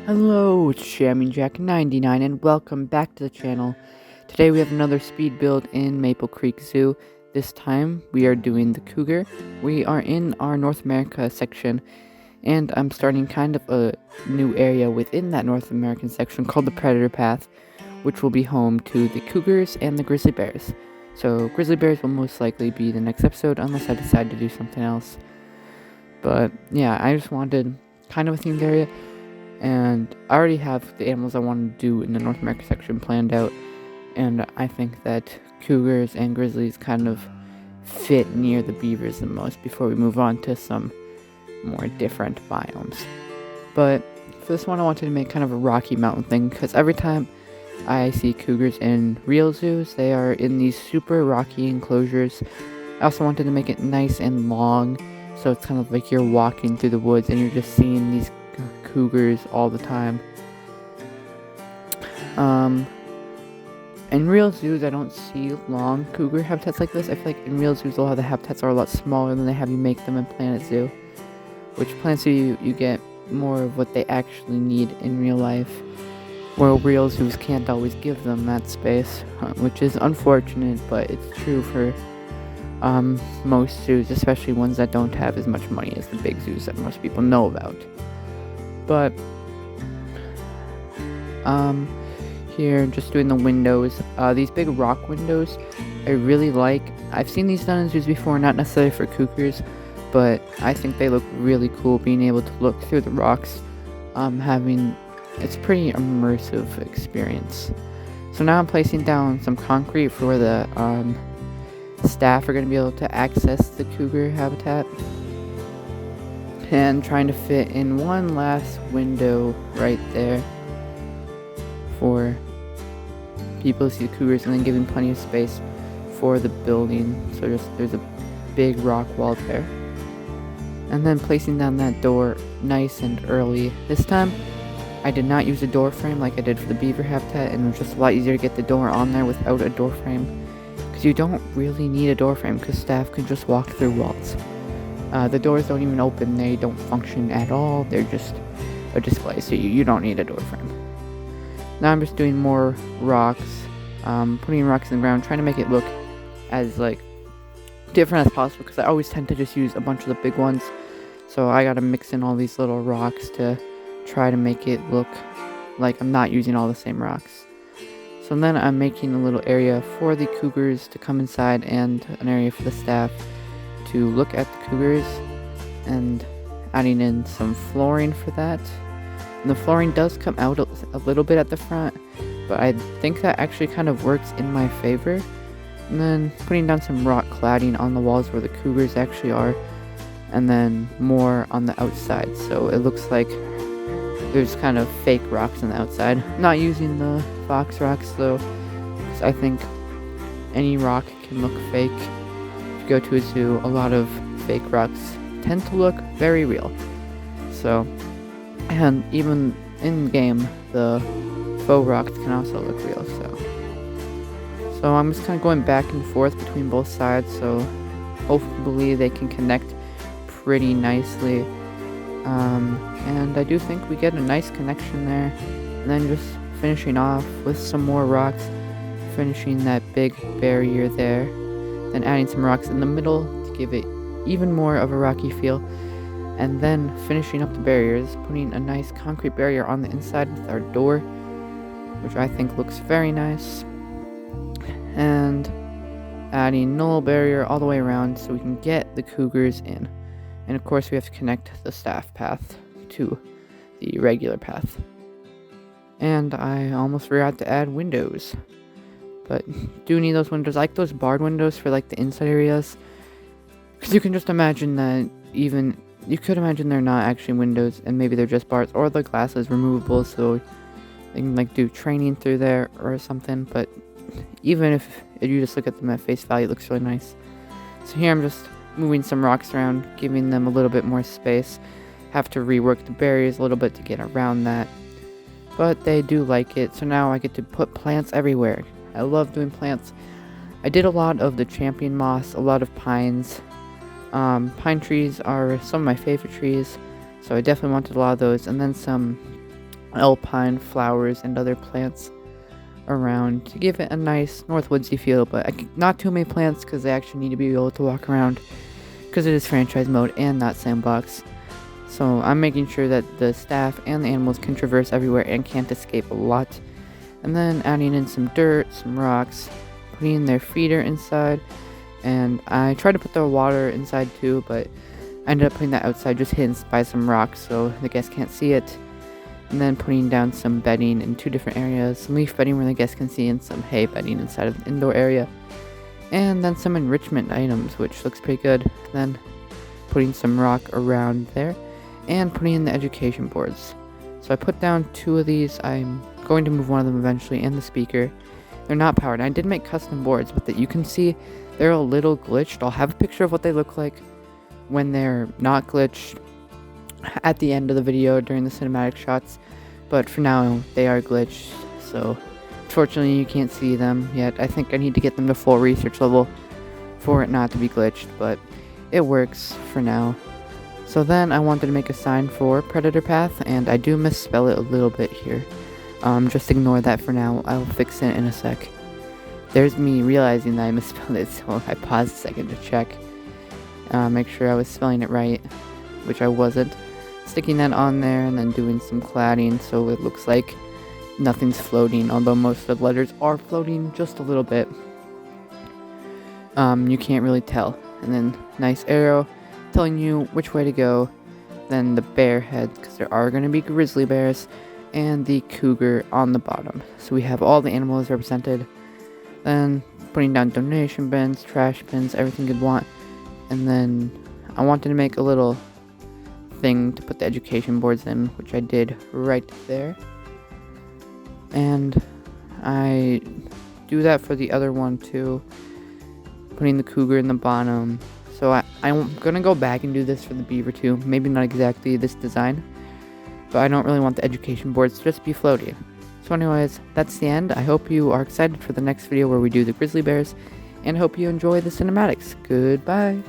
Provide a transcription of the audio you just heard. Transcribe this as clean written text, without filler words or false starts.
Hello, it's Shamming Jack 99 and welcome back to the channel. Today we have another speed build in Maple Creek Zoo. This time we are doing the cougar. We are in our North America section and I'm starting kind of a new area within that North American section called the Predator Path, which will be home to the cougars and the grizzly bears. So grizzly bears will most likely be the next episode unless I decide to do something else. But yeah, I just wanted kind of a themed area. And I already have the animals I want to do in the North America section planned out, and I think that cougars and grizzlies kind of fit near the beavers the most before we move on to some more different biomes. But for this one I wanted to make kind of a Rocky Mountain thing, because every time I see cougars in real zoos, they are in these super rocky enclosures. I also wanted to make it nice and long, so it's kind of like you're walking through the woods and you're just seeing these cougars all the time. In real zoos I don't see long cougar habitats like this. I feel like in real zoos a lot of the habitats are a lot smaller than they have you make them in Planet Zoo, which Planet Zoo you get more of what they actually need in real life, where real zoos can't always give them that space, which is unfortunate, but it's true for most zoos, especially ones that don't have as much money as the big zoos that most people know about. But here, just doing the windows, these big rock windows I really like. I've seen these done in zoos before, not necessarily for cougars, but I think they look really cool being able to look through the rocks. It's a pretty immersive experience. So now I'm placing down some concrete for where the staff are going to be able to access the cougar habitat, and trying to fit in one last window right there for people to see the cougars, and then giving plenty of space for the building, so there's a big rock wall there. And then placing down that door nice and early. This time I did not use a door frame like I did for the beaver habitat, and it was just a lot easier to get the door on there without a door frame, because you don't really need a door frame because staff can just walk through walls. The doors don't even open, they don't function at all, they're just a display, so you don't need a door frame. Now I'm just doing more rocks, putting rocks in the ground, trying to make it look as different as possible, because I always tend to just use a bunch of the big ones, so I gotta mix in all these little rocks to try to make it look like I'm not using all the same rocks. So then I'm making a little area for the cougars to come inside, and an area for the staff to look at the cougars, and adding in some flooring for that. And the flooring does come out a little bit at the front, but I think that actually kind of works in my favor. And then putting down some rock cladding on the walls where the cougars actually are, and then more on the outside, so it looks like there's kind of fake rocks on the outside. I'm not using the fox rocks though, because I think any rock can look fake. If you go to a zoo, a lot of fake rocks tend to look very real. So, and even in game, the faux rocks can also look real. So I'm just kind of going back and forth between both sides, so hopefully they can connect pretty nicely. And I do think we get a nice connection there. And then just finishing off with some more rocks, finishing that big barrier there. Then adding some rocks in the middle to give it even more of a rocky feel, and then finishing up the barriers, putting a nice concrete barrier on the inside with our door, which I think looks very nice, and adding null barrier all the way around so we can get the cougars in. And of course we have to connect the staff path to the regular path. And I almost forgot to add windows, but do need those windows. I like those barred windows for the inside areas, because you can just imagine that you could imagine they're not actually windows and maybe they're just bars, or the glass is removable so they can do training through there or something. But even if you just look at them at face value, it looks really nice. So here I'm just moving some rocks around, giving them a little bit more space. Have to rework the barriers a little bit to get around that, but they do like it, so now I get to put plants everywhere. I love doing plants. I did a lot of the champion moss, a lot of pines. Pine trees are some of my favorite trees, so I definitely wanted a lot of those, and then some alpine flowers and other plants around to give it a nice northwoodsy feel, but not too many plants because they actually need to be able to walk around because it is franchise mode and not sandbox. So I'm making sure that the staff and the animals can traverse everywhere and can't escape a lot. And then adding in some dirt, some rocks, putting their feeder inside, and I tried to put the water inside too, but I ended up putting that outside just hidden by some rocks so the guests can't see it. And then putting down some bedding in 2 different areas, some leaf bedding where the guests can see and some hay bedding inside of the indoor area. And then some enrichment items, which looks pretty good. Then putting some rock around there and putting in the education boards. So I put down 2 of these. I'm going to move one of them eventually, and the speaker. They're not powered. I did make custom boards, but that you can see they're a little glitched. I'll have a picture of what they look like when they're not glitched at the end of the video during the cinematic shots, but for now they are glitched, so unfortunately you can't see them yet. I think I need to get them to full research level for it not to be glitched, but it works for now. So then I wanted to make a sign for Predator Path, and I do misspell it a little bit here. Just ignore that for now. I'll fix it in a sec. There's me realizing that I misspelled it, so I paused a second to check, make sure I was spelling it right, which I wasn't. Sticking that on there and then doing some cladding so it looks like nothing's floating, although most of the letters are floating just a little bit. You can't really tell. And then nice arrow telling you which way to go. Then the bear head, because there are going to be grizzly bears, and the cougar on the bottom. So we have all the animals represented. Then putting down donation bins, trash bins, everything you'd want. And then I wanted to make a little thing to put the education boards in, which I did right there. And I do that for the other one too, putting the cougar in the bottom. So I'm gonna go back and do this for the beaver too, maybe not exactly this design, but I don't really want the education boards to just be floating. So anyways, that's the end. I hope you are excited for the next video where we do the grizzly bears, and hope you enjoy the cinematics. Goodbye.